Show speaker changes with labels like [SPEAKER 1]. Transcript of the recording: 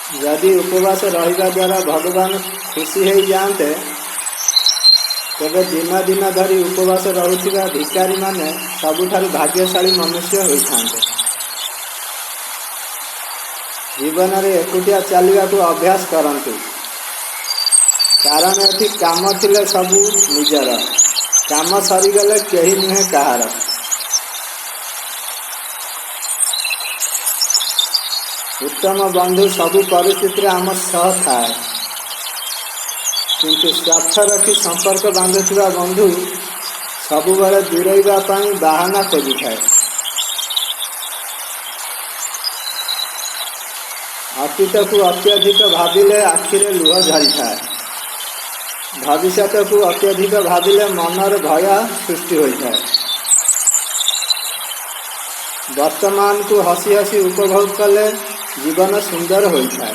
[SPEAKER 1] यदि उपवास रहिबा द्वारा भगवान खुशी हो जाते तेरे दिन दिन धरी उपवास रहुथिबा भिकारी माने सबुठारु भाग्यशाली मनुष्य होइथांते। जीवन में एकुटिया चलने को अभ्यास करंतु, कारण एठी काम थिले सबू निजर, काम सरीगले केही नुहे कहार। उत्तम बंधु सबू परिस्थिति आम सह थाए, किंतु स्वार्थ रखी संपर्क बांधुवा बंधु सबुबले दूरेबा पाई बाहाना खोजी थाए। अतीत को अत्यधिक भाविले आखिरे लुह झरी थाए, भविष्य को अत्यधिक भाविले मनर भय सृष्टि होता है। वर्तमान को हसी हसी उपभोग कले जीवन सुंदर होता है।